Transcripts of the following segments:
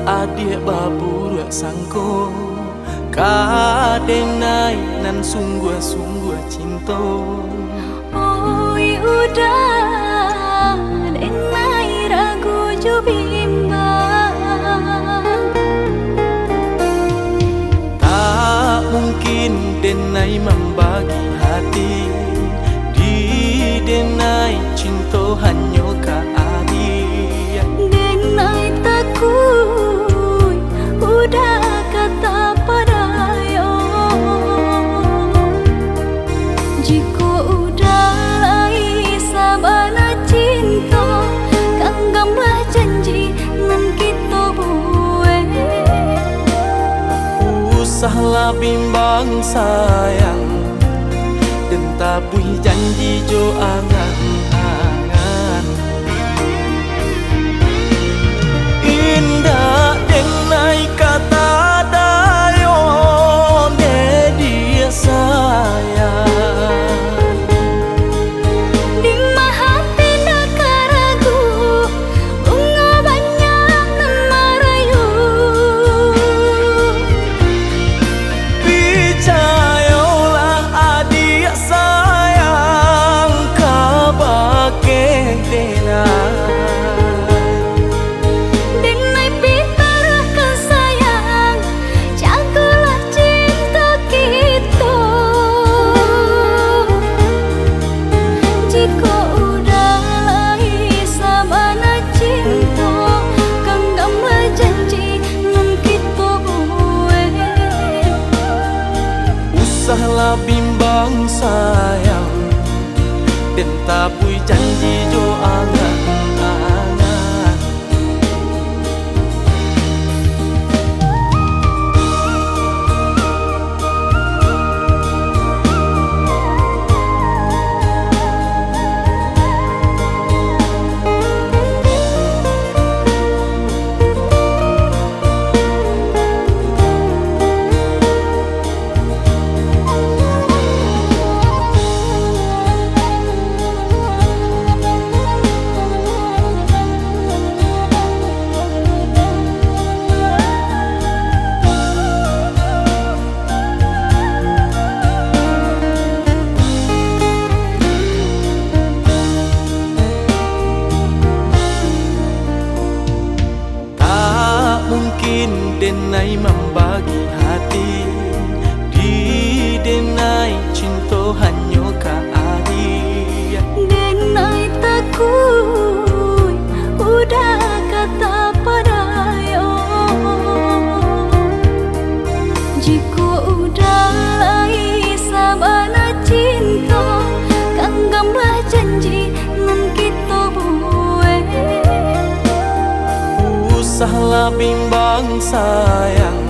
adik babur sangko kadenai nan sungguh-sungguh cinta. Oi udah denai ragu jo bimbang, tak mungkin denai membagi hati, di denai cinta hanya ka adik. denai takut udah kata padayo, jika udah lai sabana cinta ganggamlah janji nan kita buat. Usahlah bimbang sayang, dan tabui janji jo angan-angan. Indah denai kata dayo de dia sayang. Di hati nak ragu bunga banyak nan merayu, Percayalah adik sayang, kabake denai. denai pitarahkan sayang, jagalah cinta kita. Jika udah lai sabana cinta ganggamlah janji nan kita buat. Usahlah bimbang sayang, dan tabui janji jo angan-angan. Mungkin denai membagi hati, di denai cinta hanya ka adik. denai takut udah kata padayo, jika udah lai sabana cinta ganggamlah janji nan kita buat. Usahlah bimbang sayang,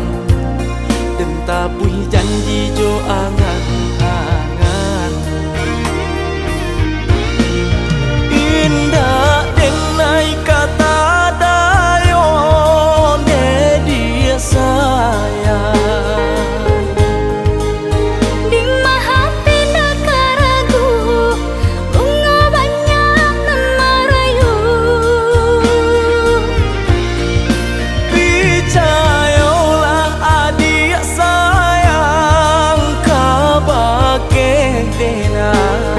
dan tabui janji jo angan-angan. Indah denai kata dayo de dia sayang. Di hati nak ragu bunga banyak nan merayu, Percayalah adik sayang, kabake denai.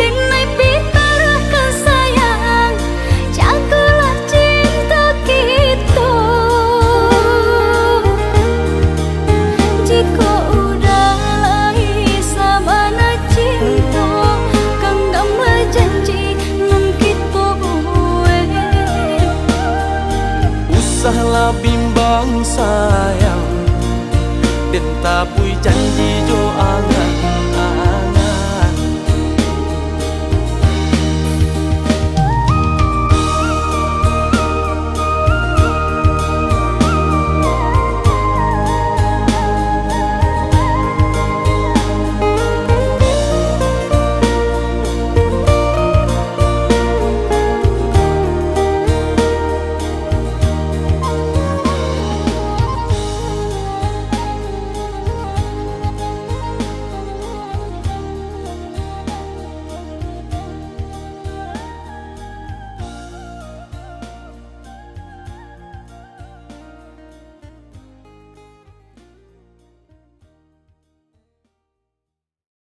denai pitarahkan sayang, jagalah cinta kita. Jika udah lai sabana cinta ganggamlah janji nan kita buat. Usahlah bimbang sayang, dan tabui janji jo angan.